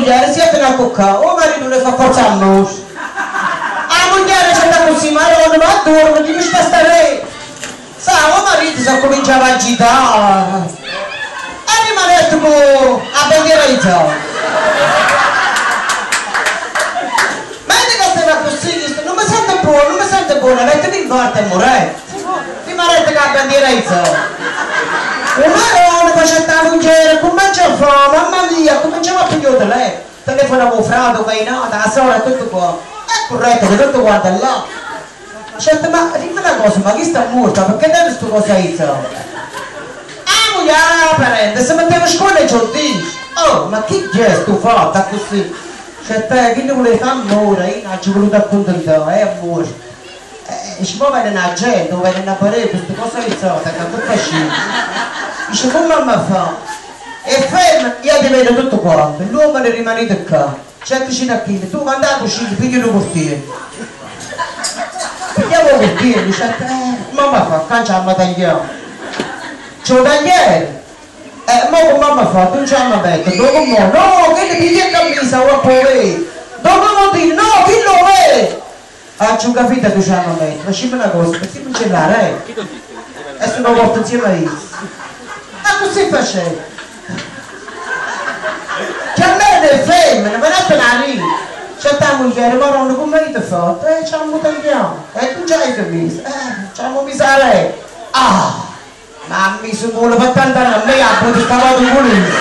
moglie siete una cocca, o marito le fa forza a noi. La moglie c'è da così, ma non va a dormire, dimmi sta stare. Sa, o marito si cominciava a agitare. E rimanete a bandiera di zona. Ma è che stai così, non mi sento buono, avete di forte e morete. Rimanete che a bandiera di zona. Una facetta la moglie, comincia a fare, mamma mia, cominciamo a pigliare lei. Telefonavo frado, cainata, la sola, tutto qua. È corretto che tutto quanto è là. Certo, ma dimmi una cosa, ma chi sta morta? Perché deve questa cosa aí, ah, moglie, parente, se metteva a scuola e giorni. Oh, ma che gesto fatta così? Certo, chi ne vuole fare amore? Io non ci ho voluto accontentare, è amore. Dice, poi vede una gente, vede una parete, queste cose aí, che è tutto facile. Dice, come mamma fa? E ferma, io ti vedo tutto quanto, l'uomo ne rimanete qua. Certo ci da chi, tu quando andate uscite, pigli un portiere. Pigliamo il portiere, dice, mamma fa, canciamo tagliamo. C'è un tagliere. Ma come mamma fa, tu c'è una becca, dopo mo, no, che ti pigli in camisa, o a poi. Dopo mo dire, no, chi lo è? Ah, c'è un capito, tu c'è una becca, ma scimmi una cosa, perché non ce l'ha, E sono porto insieme a io. Ma così facevo. Che a me è femmina, ma non te la ridi. C'è la moglie, ma non come avete fatto? C'è un tagliamo. E tu già hai capito? C'è un misare. Ah! Ma mi sono vuole per tanti anni a me, ha potuto stavare con lui.